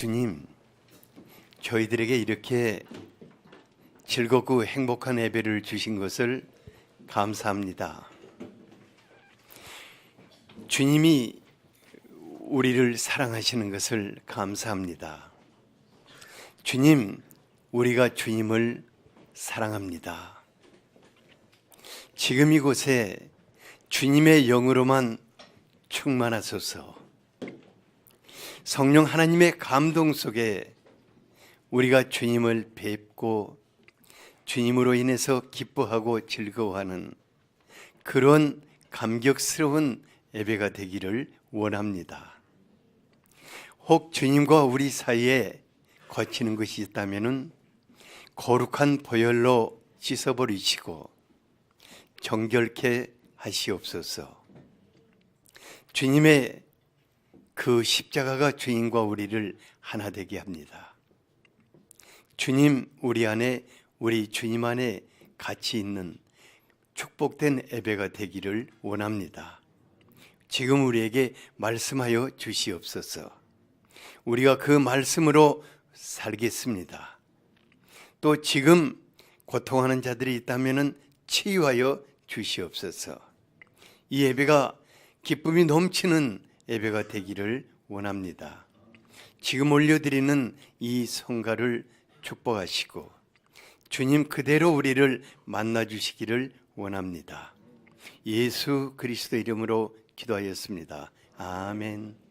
주님, 저희들에게 이렇게 즐겁고 행복한 예배를 주신 것을 감사합니다. 주님이 우리를 사랑하시는 것을 감사합니다. 주님, 우리가 주님을 사랑합니다. 지금 이곳에 주님의 영으로만 충만하소서. 성령 하나님의 감동 속에 우리가 주님을 뵙고 주님으로 인해서 기뻐하고 즐거워하는 그런 감격스러운 예배가 되기를 원합니다. 혹 주님과 우리 사이에 거치는 것이 있다면 거룩한 보혈로 씻어버리시고 정결케 하시옵소서. 주님의 그 십자가가 주님과 우리를 하나 되게 합니다. 주님, 우리 안에, 우리 주님 안에 같이 있는 축복된 예배가 되기를 원합니다. 지금 우리에게 말씀하여 주시옵소서. 우리가 그 말씀으로 살겠습니다. 또 지금 고통하는 자들이 있다면 치유하여 주시옵소서. 이 예배가 기쁨이 넘치는 예배가 되기를 원합니다. 지금 올려드리는 이 성가를 축복하시고 주님 그대로 우리를 만나주시기를 원합니다. 예수 그리스도 이름으로 기도하였습니다. 아멘.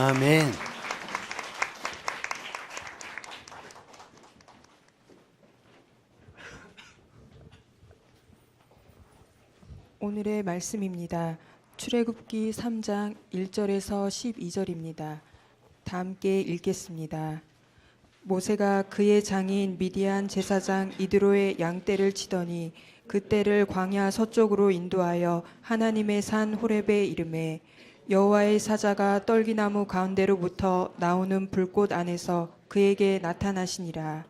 아멘. 오늘의 말씀입니다. 출애굽기 3장 1절에서 12절입니다. 다 함께 읽겠습니다. 모세가 그의 장인 미디안 제사장 이드로의 양떼를 치더니 그 떼를 광야 서쪽으로 인도하여 하나님의 산 호렙에 이르매 여호와의 사자가 떨기나무 가운데로부터 나오는 불꽃 안에서 그에게 나타나시니라.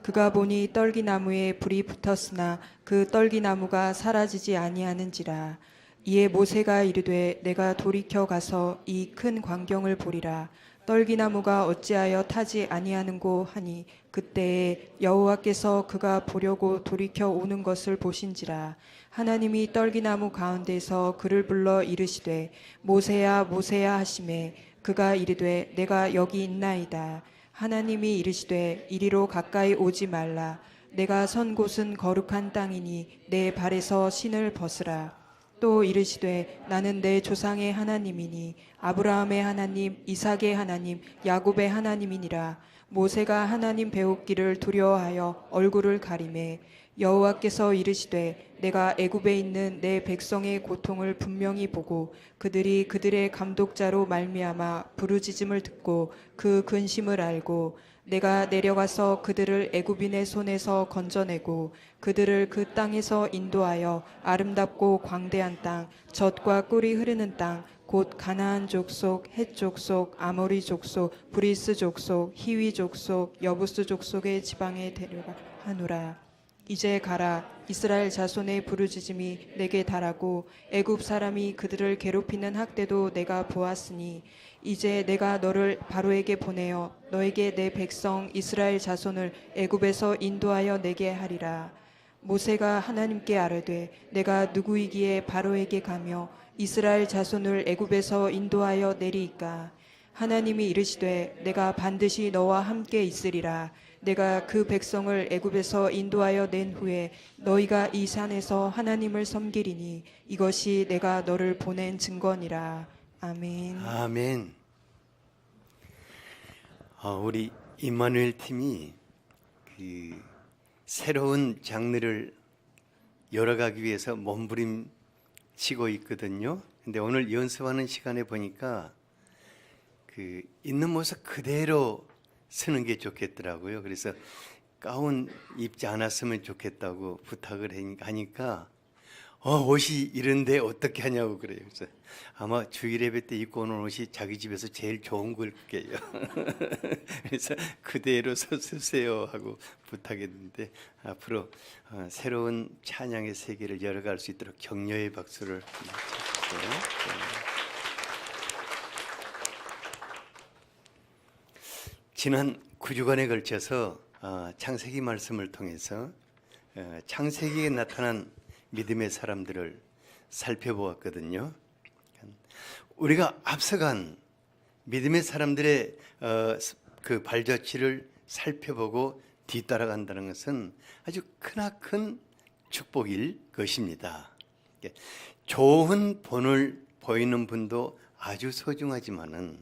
그가 보니 떨기나무에 불이 붙었으나 그 떨기나무가 사라지지 아니하는지라. 이에 모세가 이르되 내가 돌이켜 가서 이 큰 광경을 보리라. 떨기나무가 어찌하여 타지 아니하는고 하니 그때에 여호와께서 그가 보려고 돌이켜 오는 것을 보신지라. 하나님이 떨기나무 가운데서 그를 불러 이르시되 모세야 모세야 하시매 그가 이르되 내가 여기 있나이다. 하나님이 이르시되 이리로 가까이 오지 말라. 내가 선 곳은 거룩한 땅이니 내 발에서 신을 벗으라. 또 이르시되 나는 내 조상의 하나님이니 아브라함의 하나님, 이삭의 하나님, 야곱의 하나님이니라. 모세가 하나님 배우기를 두려워하여 얼굴을 가리매 여호와께서 이르시되 내가 애굽에 있는 내 백성의 고통을 분명히 보고 그들이 그들의 감독자로 말미암아 부르짖음을 듣고 그 근심을 알고 내가 내려가서 그들을 애굽인의 손에서 건져내고 그들을 그 땅에서 인도하여 아름답고 광대한 땅, 젖과 꿀이 흐르는 땅, 곧 가나안 족속, 헷 족속, 아모리 족속, 브리스 족속, 히위 족속, 여부스 족속의 지방에 데려가 하노라. 이제 가라. 이스라엘 자손의 부르짖음이 내게 달하고 애굽 사람이 그들을 괴롭히는 학대도 내가 보았으니 이제 내가 너를 바로에게 보내어 너에게 내 백성 이스라엘 자손을 애굽에서 인도하여 내게 하리라. 모세가 하나님께 아뢰되 내가 누구이기에 바로에게 가며 이스라엘 자손을 애굽에서 인도하여 내리이까. 하나님이 이르시되 내가 반드시 너와 함께 있으리라. 내가 그 백성을 애굽에서 인도하여 낸 후에 너희가 이 산에서 하나님을 섬기리니 이것이 내가 너를 보낸 증거니라. 아멘. 아멘. 우리 임마누엘 팀이 그 새로운 장르를 열어가기 위해서 몸부림치고 있거든요. 근데 오늘 연습하는 시간에 보니까 그 있는 모습 그대로 쓰는 게 좋겠더라고요. 그래서 가운 입지 않았으면 좋겠다고 부탁을 하니까 옷이 이런데 어떻게 하냐고 그래요. 그래서 아마 주일 예배 때 입고 오는 옷이 자기 집에서 제일 좋은 걸 거예요. 그래서 그대로 쓰세요 하고 부탁했는데 앞으로 새로운 찬양의 세계를 열어갈 수 있도록 격려의 박수를 주세요. 지난 9주간에 걸쳐서 창세기 말씀을 통해서 창세기에 나타난 믿음의 사람들을 살펴보았거든요. 우리가 앞서간 믿음의 사람들의 그 발자취를 살펴보고 뒤따라간다는 것은 아주 크나큰 축복일 것입니다. 좋은 본을 보이는 분도 아주 소중하지만은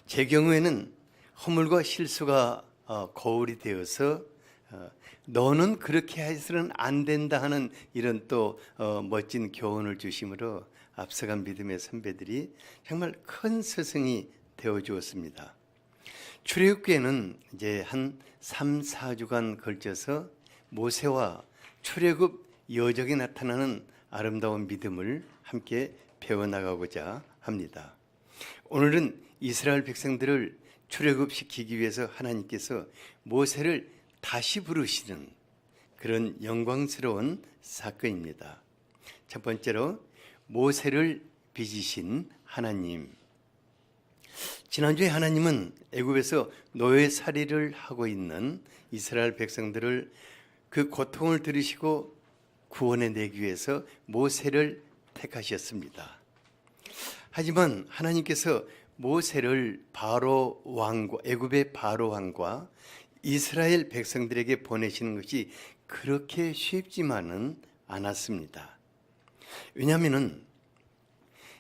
제 경우에는 허물과 실수가 거울이 되어서 너는 그렇게 해서는 안 된다 하는 이런 또 멋진 교훈을 주심으로 앞서간 믿음의 선배들이 정말 큰 스승이 되어 주었습니다. 출애굽기에는 이제 한 3, 4주간 걸쳐서 모세와 출애굽 여정에 나타나는 아름다운 믿음을 함께 배워나가고자 합니다. 오늘은 이스라엘 백성들을 출애굽시키기 위해서 하나님께서 모세를 다시 부르시는 그런 영광스러운 사건입니다. 첫 번째로 모세를 빚으신 하나님. 지난주에 하나님은 애굽에서 노예살이를 하고 있는 이스라엘 백성들을 그 고통을 들으시고 구원해 내기 위해서 모세를 택하셨습니다. 하지만 하나님께서 모세를 바로 왕과 애굽의 바로 왕과 이스라엘 백성들에게 보내시는 것이 그렇게 쉽지만은 않았습니다. 왜냐하면은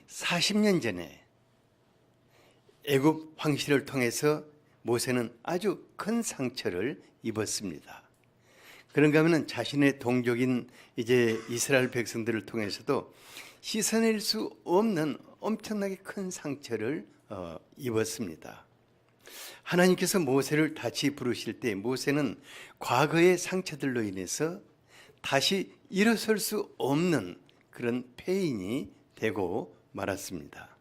40년 전에 애굽 황실을 통해서 모세는 아주 큰 상처를 입었습니다. 그런가 하면 자신의 동족인 이제 이스라엘 백성들을 통해서도 씻어낼 수 없는 엄청나게 큰 상처를 입었습니다. 하나님께서 모세를 다시 부르실 때 모세는 과거의 상처들로 인해서 다시 일어설 수 없는 그런 폐인이 되고 말았습니다.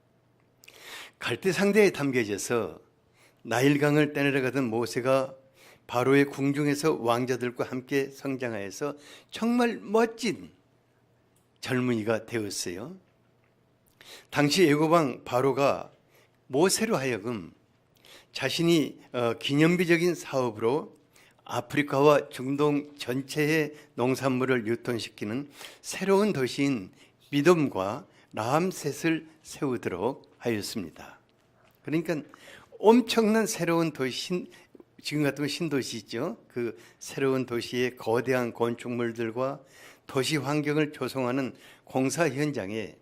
갈대상대에 담겨져서 나일강을 떠내려가던 모세가 바로의 궁중에서 왕자들과 함께 성장하여서 정말 멋진 젊은이가 되었어요. 당시 애굽왕 바로가 모세로 하여금 자신이 기념비적인 사업으로 아프리카와 중동 전체의 농산물을 유통시키는 새로운 도시인 미돔과 라암셋을 세우도록 하였습니다. 그러니까 엄청난 새로운 도시, 지금 같으면 신도시죠. 그 새로운 도시의 거대한 건축물들과 도시 환경을 조성하는 공사 현장에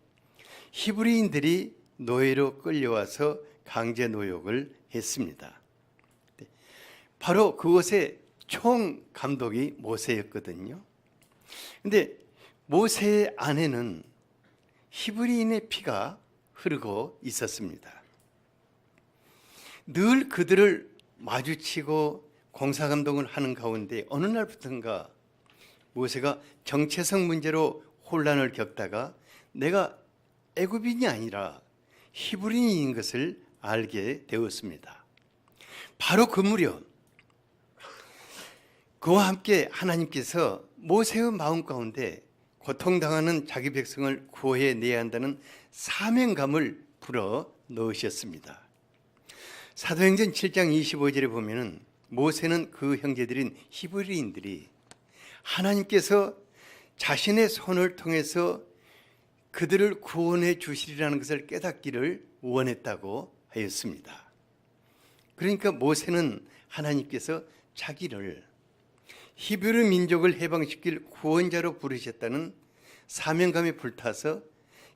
히브리인들이 노예로 끌려와서 강제 노역을 했습니다. 바로 그곳의 총 감독이 모세였거든요. 근데 모세의 안에는 히브리인의 피가 흐르고 있었습니다. 늘 그들을 마주치고 공사 감독을 하는 가운데 어느 날부터인가 모세가 정체성 문제로 혼란을 겪다가 내가 애굽인이 아니라 히브리인인 것을 알게 되었습니다. 바로 그 무렵 그와 함께 하나님께서 모세의 마음 가운데 고통당하는 자기 백성을 구해내야 한다는 사명감을 불어 넣으셨습니다. 사도행전 7장 25절에 보면은 모세는 그 형제들인 히브리인들이 하나님께서 자신의 손을 통해서 그들을 구원해 주시리라는 것을 깨닫기를 원했다고 하였습니다. 그러니까 모세는 하나님께서 자기를 히브리 민족을 해방시킬 구원자로 부르셨다는 사명감에 불타서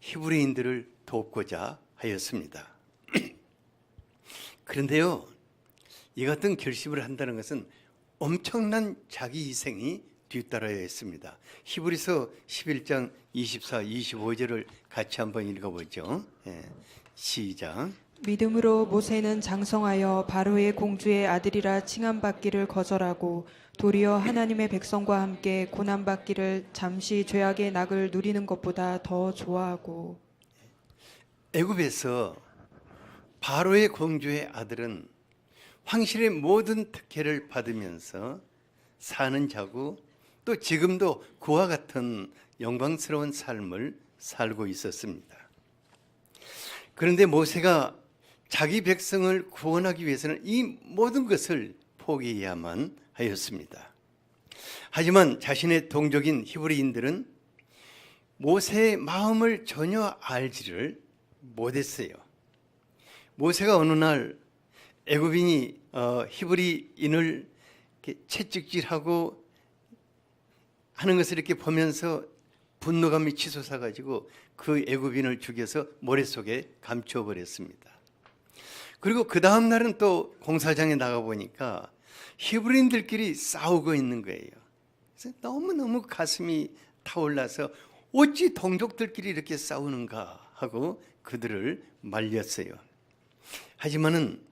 히브리인들을 돕고자 하였습니다. 그런데요, 이 같은 결심을 한다는 것은 엄청난 자기 희생이 뒤따라야 했습니다. 히브리서 11장 24, 25절을 같이 한번 읽어보죠. 시작. 믿음으로 모세는 장성하여 바로의 공주의 아들이라 칭함받기를 거절하고 도리어 하나님의 백성과 함께 고난받기를 잠시 죄악의 낙을 누리는 것보다 더 좋아하고. 애굽에서 바로의 공주의 아들은 황실의 모든 특혜를 받으면서 사는 자고 또 지금도 그와 같은 영광스러운 삶을 살고 있었습니다. 그런데 모세가 자기 백성을 구원하기 위해서는 이 모든 것을 포기해야만 하였습니다. 하지만 자신의 동족인 히브리인들은 모세의 마음을 전혀 알지를 못했어요. 모세가 어느 날 애굽인이 히브리인을 채찍질하고 하는 것을 이렇게 보면서 분노감이 치솟아가지고 그 애굽인을 죽여서 모래속에 감춰버렸습니다. 그리고 그 다음 날은 또 공사장에 나가보니까 히브리인들끼리 싸우고 있는 거예요. 그래서 너무너무 가슴이 타올라서 어찌 동족들끼리 이렇게 싸우는가 하고 그들을 말렸어요. 하지만은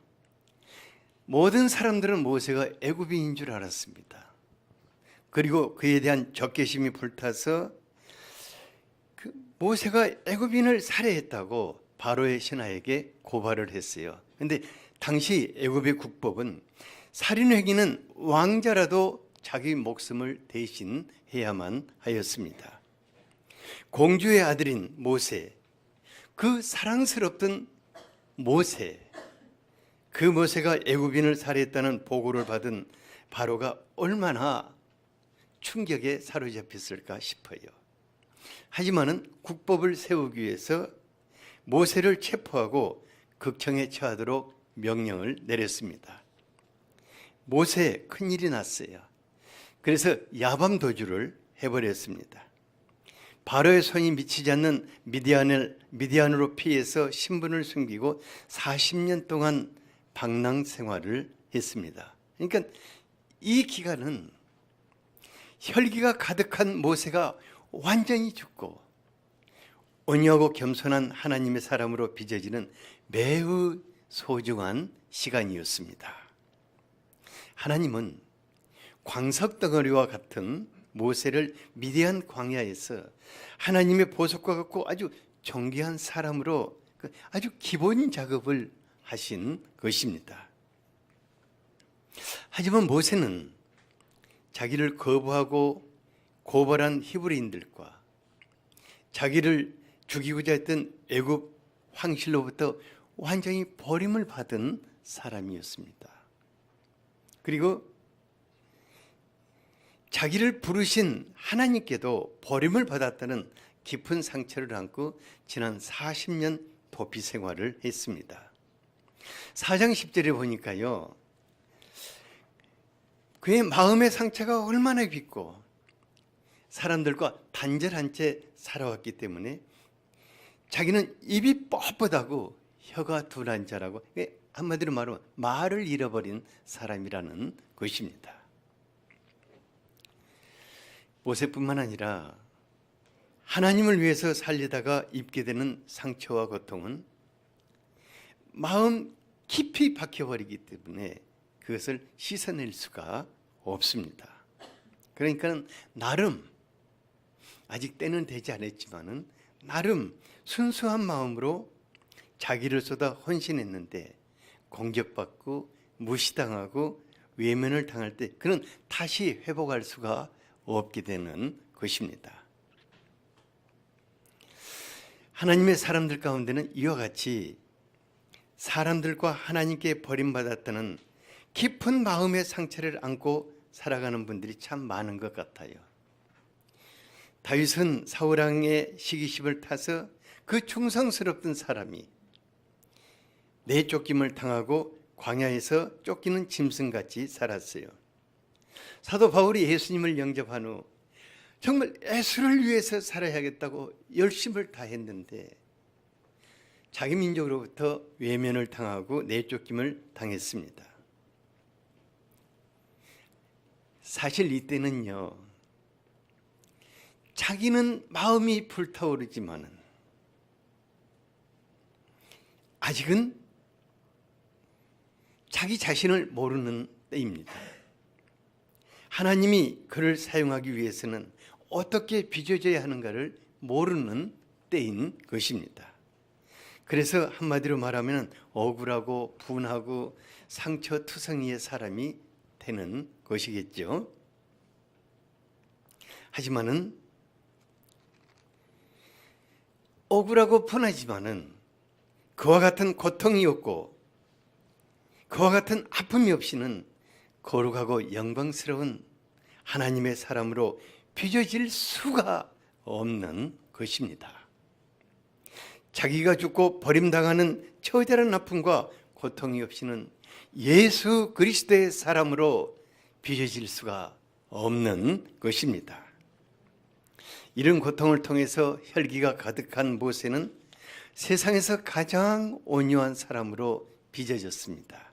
모든 사람들은 모세가 애굽인인 줄 알았습니다. 그리고 그에 대한 적개심이 불타서 모세가 애굽인을 살해했다고 바로의 신하에게 고발을 했어요. 그런데 당시 애굽의 국법은 살인 행위는 왕자라도 자기 목숨을 대신해야만 하였습니다. 공주의 아들인 모세, 그 사랑스럽던 모세, 그 모세가 애굽인을 살해했다는 보고를 받은 바로가 얼마나 충격에 사로잡혔을까 싶어요. 하지만은 국법을 세우기 위해서 모세를 체포하고 극청에 처하도록 명령을 내렸습니다. 모세에 큰일이 났어요. 그래서 야밤 도주를 해버렸습니다. 바로의 손이 미치지 않는 미디안으로 피해서 신분을 숨기고 40년 동안 방랑 생활을 했습니다. 그러니까 이 기간은 혈기가 가득한 모세가 완전히 죽고 온유하고 겸손한 하나님의 사람으로 빚어지는 매우 소중한 시간이었습니다. 하나님은 광석 덩어리와 같은 모세를 미디안 광야에서 하나님의 보석과 같고 아주 존귀한 사람으로 아주 기본 작업을 하신 것입니다. 하지만 모세는 자기를 거부하고 고발한 히브리인들과 자기를 죽이고자 했던 애굽 황실로부터 완전히 버림을 받은 사람이었습니다. 그리고 자기를 부르신 하나님께도 버림을 받았다는 깊은 상처를 안고 지난 40년 도피 생활을 했습니다. 4장 10절에 보니까요, 그의 마음의 상처가 얼마나 깊고 사람들과 단절한 채 살아왔기 때문에 자기는 입이 뻣뻣하고 혀가 둔한 자라고, 한마디로 말하면 말을 잃어버린 사람이라는 것입니다. 모세뿐만 아니라 하나님을 위해서 살리다가 입게 되는 상처와 고통은 마음 깊이 박혀버리기 때문에 그것을 씻어낼 수가 없습니다. 그러니까 나름 아직 때는 되지 않았지만은 나름 순수한 마음으로 자기를 쏟아 헌신했는데 공격받고 무시당하고 외면을 당할 때 그는 다시 회복할 수가 없게 되는 것입니다. 하나님의 사람들 가운데는 이와 같이 사람들과 하나님께 버림받았다는 깊은 마음의 상처를 안고 살아가는 분들이 참 많은 것 같아요. 다윗은 사울 왕의 시기심을 타서 그 충성스럽던 사람이 내쫓김을 당하고 광야에서 쫓기는 짐승같이 살았어요. 사도 바울이 예수님을 영접한 후 정말 예수를 위해서 살아야겠다고 열심을 다했는데 자기 민족으로부터 외면을 당하고 내쫓김을 당했습니다. 사실 이때는요, 자기는 마음이 불타오르지만은 아직은 자기 자신을 모르는 때입니다. 하나님이 그를 사용하기 위해서는 어떻게 빚어져야 하는가를 모르는 때인 것입니다. 그래서 한마디로 말하면 억울하고 분하고 상처투성이의 사람이 되는 것이겠죠. 하지만은 억울하고 분하지만은 그와 같은 고통이 없고 그와 같은 아픔이 없이는 거룩하고 영광스러운 하나님의 사람으로 빚어질 수가 없는 것입니다. 자기가 죽고 버림당하는 처절한 아픔과 고통이 없이는 예수 그리스도의 사람으로 빚어질 수가 없는 것입니다. 이런 고통을 통해서 혈기가 가득한 모세는 세상에서 가장 온유한 사람으로 빚어졌습니다.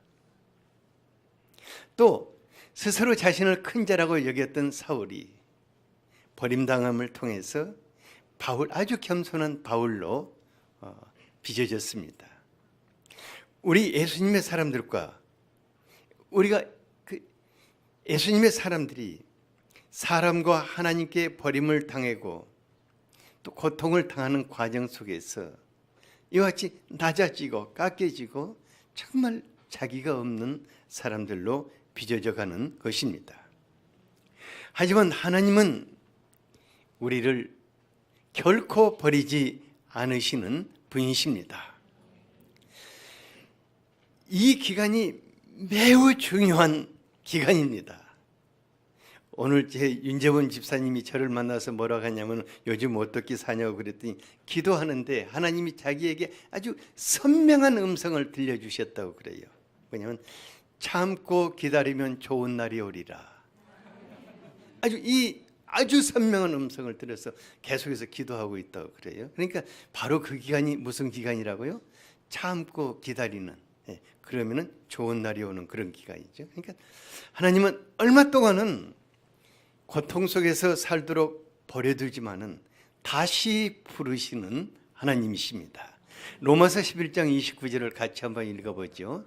또 스스로 자신을 큰 자라고 여겼던 사울이 버림당함을 통해서 아주 겸손한 바울로 빚어졌습니다. 우리 예수님의 사람들과 우리가 예수님의 사람들이 사람과 하나님께 버림을 당하고 또 고통을 당하는 과정 속에서 이와 같이 낮아지고 깎여지고 정말 자기가 없는 사람들로 빚어져 가는 것입니다. 하지만 하나님은 우리를 결코 버리지 않으시는 분이십니다. 이 기간이 매우 중요한 기간입니다. 오늘 제 윤재원 집사님이 저를 만나서 뭐라고 하냐면 요즘 어떻게 사냐고 그랬더니 기도하는데 하나님이 자기에게 아주 선명한 음성을 들려주셨다고 그래요. 뭐냐면 참고 기다리면 좋은 날이 오리라. 아주 이 아주 선명한 음성을 들어서 계속해서 기도하고 있다고 그래요. 그러니까 바로 그 기간이 무슨 기간이라고요? 참고 기다리는, 그러면은 좋은 날이 오는 그런 기간이죠. 그러니까 하나님은 얼마 동안은 고통 속에서 살도록 버려두지만은 다시 부르시는 하나님이십니다. 로마서 11장 29절을 같이 한번 읽어보죠.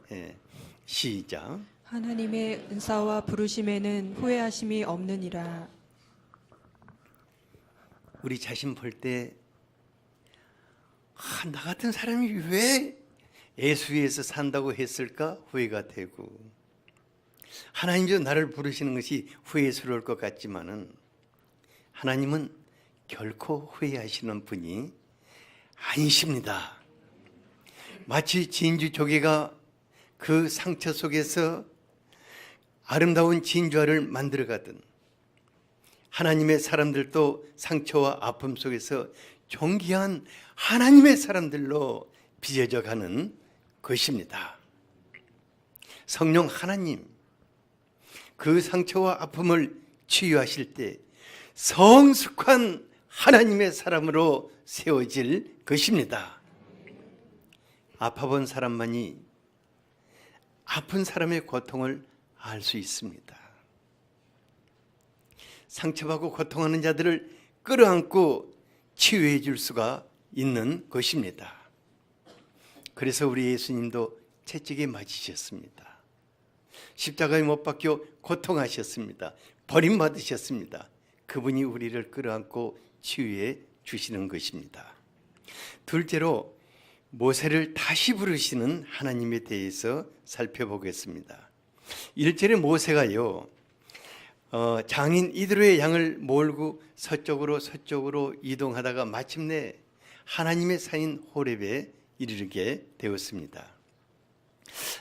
시작. 하나님의 은사와 부르심에는 후회하심이 없느니라. 우리 자신 볼 때 나 같은 사람이 왜 예수 위에서 산다고 했을까 후회가 되고, 하나님도 나를 부르시는 것이 후회스러울 것 같지만은 하나님은 결코 후회하시는 분이 아니십니다. 마치 진주 조개가 그 상처 속에서 아름다운 진주알을 만들어가든, 하나님의 사람들도 상처와 아픔 속에서 존귀한 하나님의 사람들로 빚어져 가는 것입니다. 성령 하나님, 그 상처와 아픔을 치유하실 때 성숙한 하나님의 사람으로 세워질 것입니다. 아파본 사람만이 아픈 사람의 고통을 알 수 있습니다. 상처받고 고통하는 자들을 끌어안고 치유해 줄 수가 있는 것입니다. 그래서 우리 예수님도 채찍에 맞으셨습니다. 십자가에 못 박혀 고통하셨습니다. 버림받으셨습니다. 그분이 우리를 끌어안고 치유해 주시는 것입니다. 둘째로 모세를 다시 부르시는 하나님에 대해서 살펴보겠습니다. 1절에 모세가요, 장인 이드로의 양을 몰고 서쪽으로 이동하다가 마침내 하나님의 산인 호렙에 이르게 되었습니다.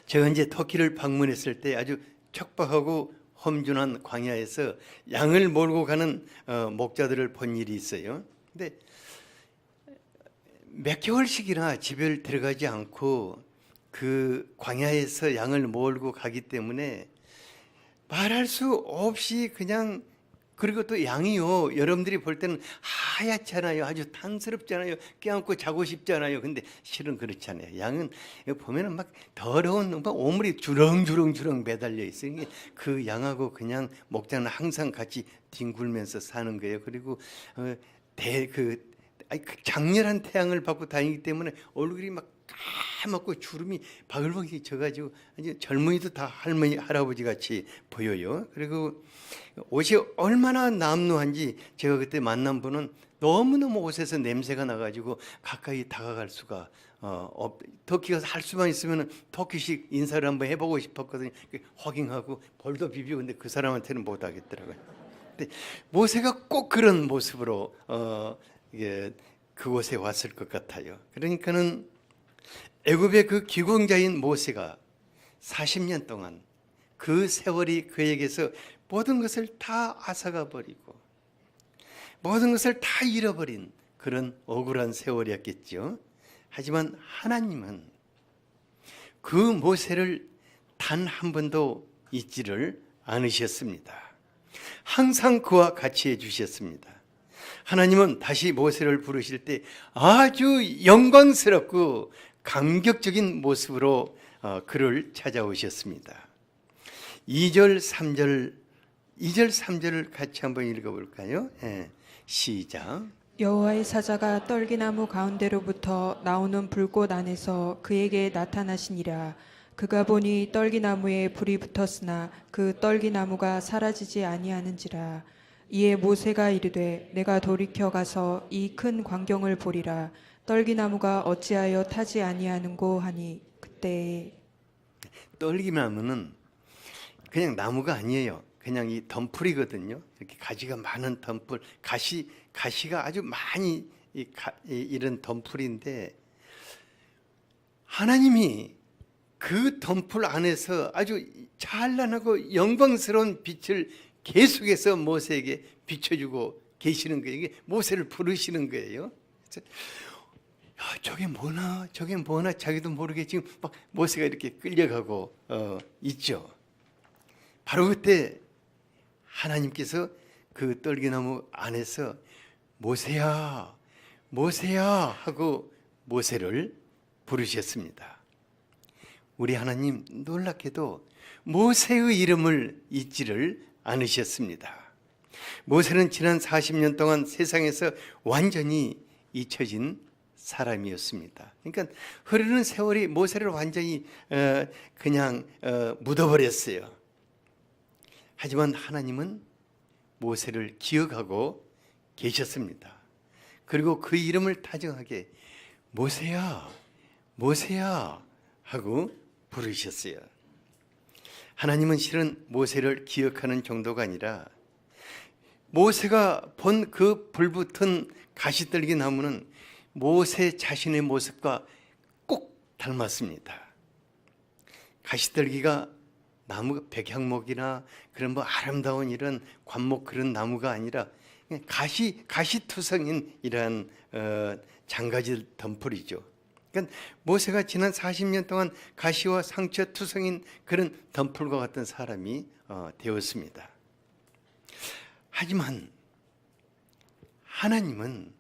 제가 이제 터키를 방문했을 때 아주 척박하고 험준한 광야에서 양을 몰고 가는 목자들을 본 일이 있어요. 근데 몇 개월씩이나 집에 들어가지 않고 그 광야에서 양을 몰고 가기 때문에 말할 수 없이 그냥, 그리고 또 양이요, 여러분들이 볼 때는 하얗잖아요. 아주 탐스럽잖아요. 껴안고 자고 싶잖아요. 근데 실은 그렇지 않아요. 양은 보면은 막 더러운 막 오물이 주렁주렁 매달려 있어요. 그 양하고 그냥 목자는 항상 같이 뒹굴면서 사는 거예요. 그리고 그 장렬한 태양을 받고 다니기 때문에 얼굴이 막 까맣고 주름이 바글바글 져가지고 아주 젊은이도 다 할머니 할아버지 같이 보여요. 그리고 옷이 얼마나 남루한지, 제가 그때 만난 분은 너무너무 옷에서 냄새가 나가지고 가까이 다가갈 수가 터키 가서 할 수만 있으면 터키식 인사를 한번 해보고 싶었거든요. 허깅하고 볼도 비비고, 근데 그 사람한테는 못 하겠더라고요. 근데 모세가 꼭 그런 모습으로 그곳에 왔을 것 같아요. 그러니까는 애굽의 그 기공자인 모세가 40년 동안 그 세월이 그에게서 모든 것을 다 앗아가 버리고 모든 것을 다 잃어버린 그런 억울한 세월이었겠죠. 하지만 하나님은 그 모세를 단 한 번도 잊지를 않으셨습니다. 항상 그와 같이 해주셨습니다. 하나님은 다시 모세를 부르실 때 아주 영광스럽고 감격적인 모습으로 그를 찾아오셨습니다. 2절 3절을 같이 한번 읽어볼까요? 시작. 여호와의 사자가 떨기나무 가운데로부터 나오는 불꽃 안에서 그에게 나타나시니라. 그가 보니 떨기나무에 불이 붙었으나 그 떨기나무가 사라지지 아니하는지라. 이에 모세가 이르되 내가 돌이켜 가서 이 큰 광경을 보리라. 떨기나무가 어찌하여 타지 아니하는고 하니, 그때 떨기나무는 그냥 나무가 아니에요. 그냥 이 덤풀이거든요. 이렇게 가지가 많은 덤풀, 가시가 아주 많이 이런 덤풀인데, 하나님이 그 덤풀 안에서 아주 찬란하고 영광스러운 빛을 계속해서 모세에게 비춰주고 계시는 거예요. 이게 모세를 부르시는 거예요. 저게 뭐나 자기도 모르게 지금 막 모세가 이렇게 끌려가고 있죠. 바로 그때 하나님께서 그 떨기나무 안에서 모세야, 모세야 하고 모세를 부르셨습니다. 우리 하나님 놀랍게도 모세의 이름을 잊지를 않으셨습니다. 모세는 지난 40년 동안 세상에서 완전히 잊혀진 사람이었습니다. 그러니까 흐르는 세월이 모세를 완전히 그냥 묻어버렸어요. 하지만 하나님은 모세를 기억하고 계셨습니다. 그리고 그 이름을 다정하게 모세야, 모세야 하고 부르셨어요. 하나님은 실은 모세를 기억하는 정도가 아니라 모세가 본 그 불붙은 가시떨기 나무는 모세 자신의 모습과 꼭 닮았습니다. 가시떨기가 나무 백향목이나 그런 뭐 아름다운 이런 관목 그런 나무가 아니라 가시투성인 이러한 장가지 덤불이죠. 그러니까 모세가 지난 40년 동안 가시와 상처투성인 그런 덤불과 같은 사람이 되었습니다. 하지만 하나님은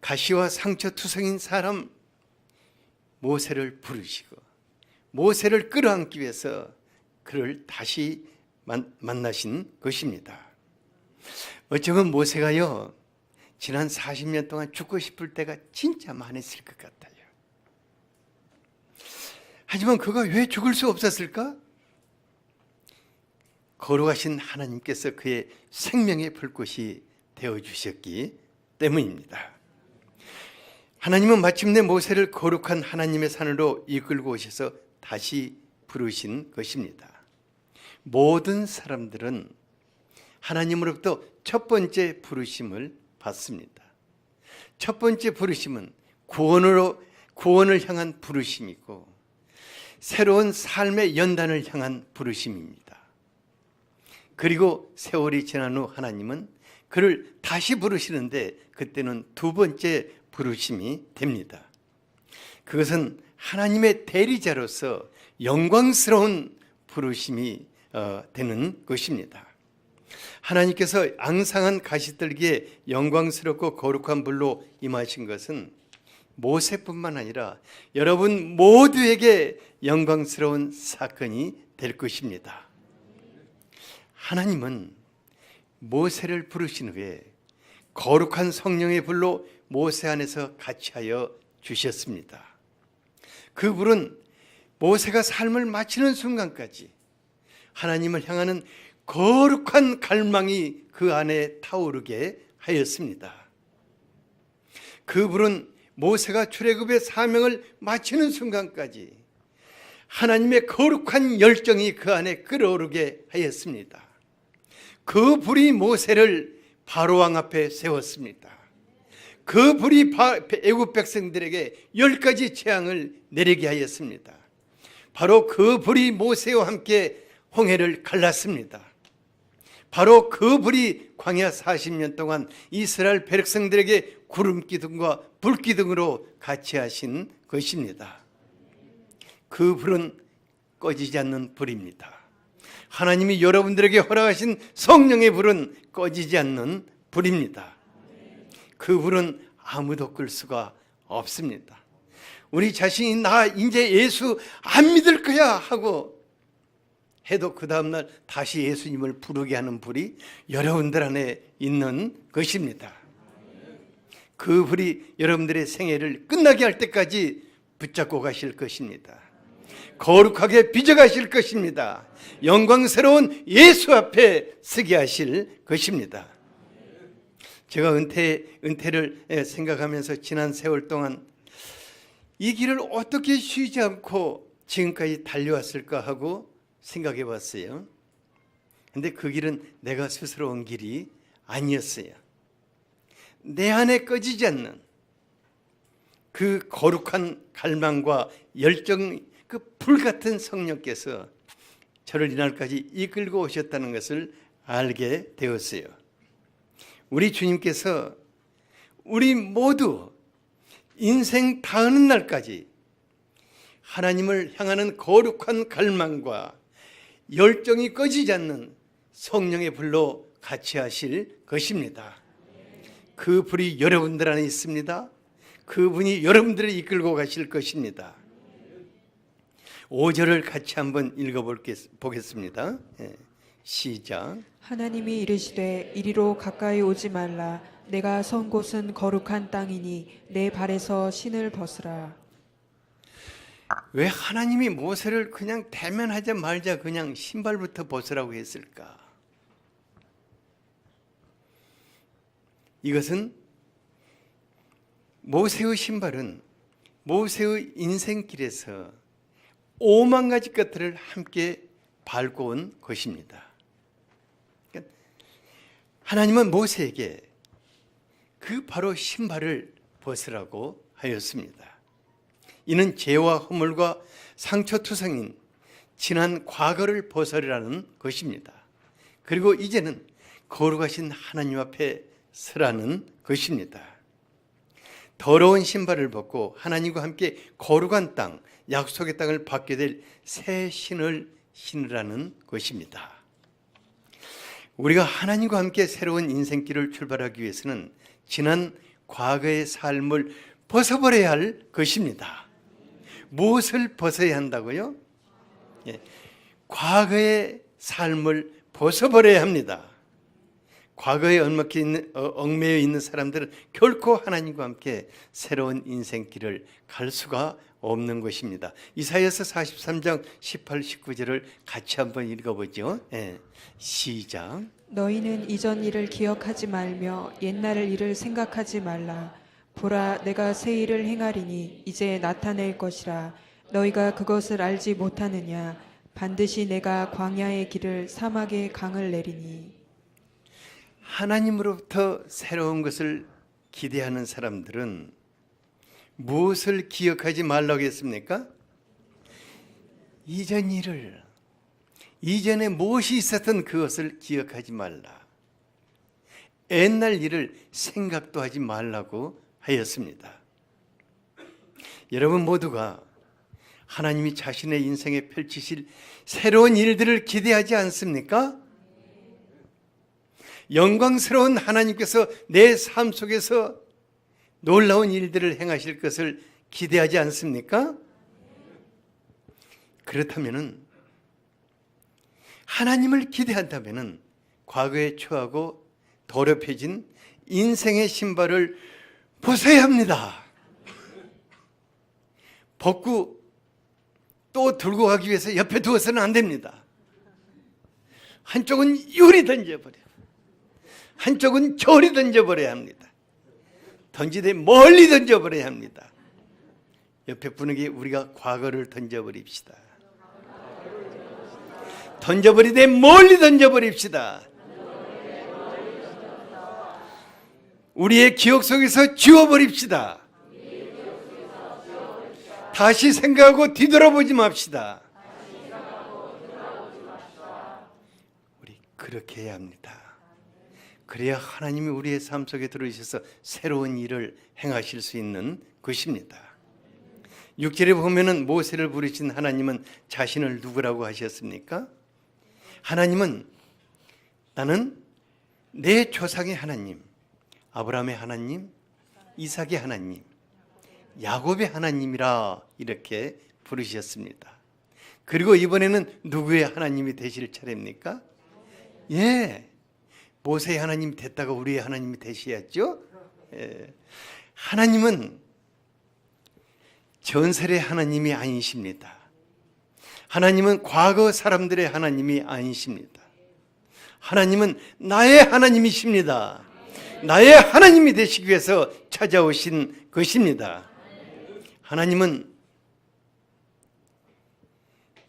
가시와 상처투성인 사람 모세를 부르시고 모세를 끌어안기 위해서 그를 다시 만나신 것입니다. 어쩌면 모세가요 지난 40년 동안 죽고 싶을 때가 진짜 많았을 것 같아요. 하지만 그가 왜 죽을 수 없었을까? 거룩하신 하나님께서 그의 생명의 불꽃이 되어주셨기 때문입니다. 하나님은 마침내 모세를 거룩한 하나님의 산으로 이끌고 오셔서 다시 부르신 것입니다. 모든 사람들은 하나님으로부터 첫 번째 부르심을 받습니다. 첫 번째 부르심은 구원을 향한 부르심이고 새로운 삶의 연단을 향한 부르심입니다. 그리고 세월이 지난 후 하나님은 그를 다시 부르시는데 그때는 두 번째 부르심이 됩니다. 그것은 하나님의 대리자로서 영광스러운 부르심이 되는 것입니다. 하나님께서 앙상한 가시떨기에 영광스럽고 거룩한 불로 임하신 것은 모세뿐만 아니라 여러분 모두에게 영광스러운 사건이 될 것입니다. 하나님은 모세를 부르신 후에 거룩한 성령의 불로 모세 안에서 같이하여 주셨습니다. 그 불은 모세가 삶을 마치는 순간까지 하나님을 향하는 거룩한 갈망이 그 안에 타오르게 하였습니다. 그 불은 모세가 출애굽의 사명을 마치는 순간까지 하나님의 거룩한 열정이 그 안에 끓어오르게 하였습니다. 그 불이 모세를 바로왕 앞에 세웠습니다. 그 불이 애굽 백성들에게 10가지 재앙을 내리게 하였습니다. 바로 그 불이 모세와 함께 홍해를 갈랐습니다. 바로 그 불이 광야 40년 동안 이스라엘 백성들에게 구름 기둥과 불 기둥으로 같이 하신 것입니다. 그 불은 꺼지지 않는 불입니다. 하나님이 여러분들에게 허락하신 성령의 불은 꺼지지 않는 불입니다. 그 불은 아무도 끌 수가 없습니다. 우리 자신이 나 이제 예수 안 믿을 거야 하고 해도 그 다음날 다시 예수님을 부르게 하는 불이 여러분들 안에 있는 것입니다. 그 불이 여러분들의 생애를 끝나게 할 때까지 붙잡고 가실 것입니다. 거룩하게 빚어가실 것입니다. 영광스러운 예수 앞에 서게 하실 것입니다. 제가 은퇴를 생각하면서 지난 세월 동안 이 길을 어떻게 쉬지 않고 지금까지 달려왔을까 하고 생각해 봤어요. 근데 그 길은 내가 스스로 온 길이 아니었어요. 내 안에 꺼지지 않는 그 거룩한 갈망과 열정, 그 불같은 성령께서 저를 이날까지 이끌고 오셨다는 것을 알게 되었어요. 우리 주님께서 우리 모두 인생 다하는 날까지 하나님을 향하는 거룩한 갈망과 열정이 꺼지지 않는 성령의 불로 같이 하실 것입니다. 그 불이 여러분들 안에 있습니다. 그분이 여러분들을 이끌고 가실 것입니다. 5절을 같이 한번 읽어보겠습니다. 시작. 하나님이 이르시되 이리로 가까이 오지 말라. 내가 선 곳은 거룩한 땅이니 내 발에서 신을 벗으라. 왜 하나님이 모세를 그냥 대면하자 말자 그냥 신발부터 벗으라고 했을까? 이것은 모세의 신발은 모세의 인생길에서 5만 가지 것들을 함께 밟고 온 것입니다. 그러니까 하나님은 모세에게 그 바로 신발을 벗으라고 하였습니다. 이는 죄와 허물과 상처투성인 지난 과거를 벗으라는 것입니다. 그리고 이제는 거룩하신 하나님 앞에 서라는 것입니다. 더러운 신발을 벗고 하나님과 함께 거룩한 땅, 약속의 땅을 받게 될 새 신을 신으라는 것입니다. 우리가 하나님과 함께 새로운 인생길을 출발하기 위해서는 지난 과거의 삶을 벗어버려야 할 것입니다. 무엇을 벗어야 한다고요? 과거의 삶을 벗어버려야 합니다. 과거에 얽매여 있는 사람들은 결코 하나님과 함께 새로운 인생길을 갈 수가 없는 것입니다. 이사야서 43장 18, 19절을 같이 한번 읽어보죠. 시작. 너희는 이전 일을 기억하지 말며 옛날 일을 생각하지 말라. 보라, 내가 새 일을 행하리니 이제 나타낼 것이라. 너희가 그것을 알지 못하느냐? 반드시 내가 광야의 길을 사막의 강을 내리니. 하나님으로부터 새로운 것을 기대하는 사람들은 무엇을 기억하지 말라고 했습니까? 이전 일을, 이전에 무엇이 있었던 그것을 기억하지 말라. 옛날 일을 생각도 하지 말라고 하였습니다. 여러분 모두가 하나님이 자신의 인생에 펼치실 새로운 일들을 기대하지 않습니까? 영광스러운 하나님께서 내 삶 속에서 놀라운 일들을 행하실 것을 기대하지 않습니까? 그렇다면 하나님을 기대한다면 과거에 처하고 더럽혀진 인생의 신발을 벗어야 합니다. 벗고 또 들고 가기 위해서 옆에 두어서는 안 됩니다. 한쪽은 이리 던져버려, 한쪽은 저리 던져버려야 합니다. 던지되 멀리 던져버려야 합니다. 옆에 분에게 우리가 과거를 던져버립시다. 던져버리되 멀리 던져버립시다. 우리의 기억 속에서 지워버립시다. 다시 생각하고 뒤돌아보지 맙시다. 우리 그렇게 해야 합니다. 그래야 하나님이 우리의 삶 속에 들어오셔서 새로운 일을 행하실 수 있는 것입니다. 6절에 보면은 모세를 부르신 하나님은 자신을 누구라고 하셨습니까? 하나님은 나는 내 조상의 하나님, 아브라함의 하나님, 이삭의 하나님, 야곱의 하나님이라 이렇게 부르셨습니다. 그리고 이번에는 누구의 하나님이 되실 차례입니까? 예, 모세의 하나님이 됐다가 우리의 하나님이 되셔야죠. 예. 하나님은 전설의 하나님이 아니십니다. 하나님은 과거 사람들의 하나님이 아니십니다. 하나님은 나의 하나님이십니다. 나의 하나님이 되시기 위해서 찾아오신 것입니다. 하나님은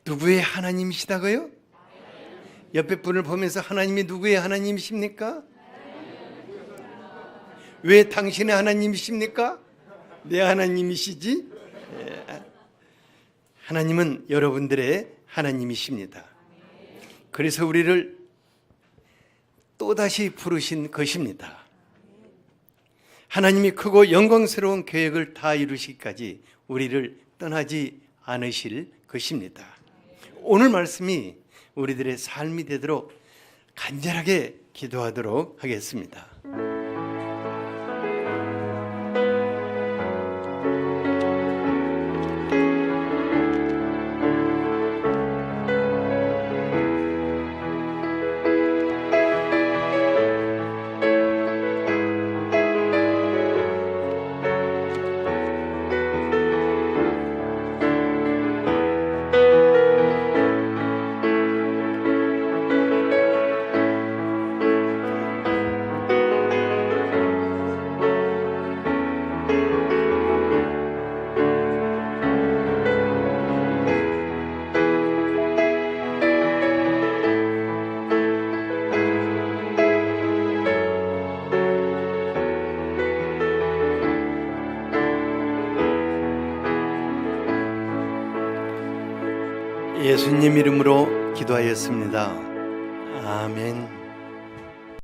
누구의 하나님이시다고요? 옆에 분을 보면서 하나님이 누구의 하나님이십니까? 왜 당신의 하나님이십니까? 내 하나님이시지? 하나님은 여러분들의 하나님이십니다. 그래서 우리를 또다시 부르신 것입니다. 하나님이 크고 영광스러운 계획을 다 이루시기까지 우리를 떠나지 않으실 것입니다. 오늘 말씀이 우리들의 삶이 되도록 간절하게 기도하도록 하겠습니다. 예수님 이름으로 기도하였습니다. 아멘.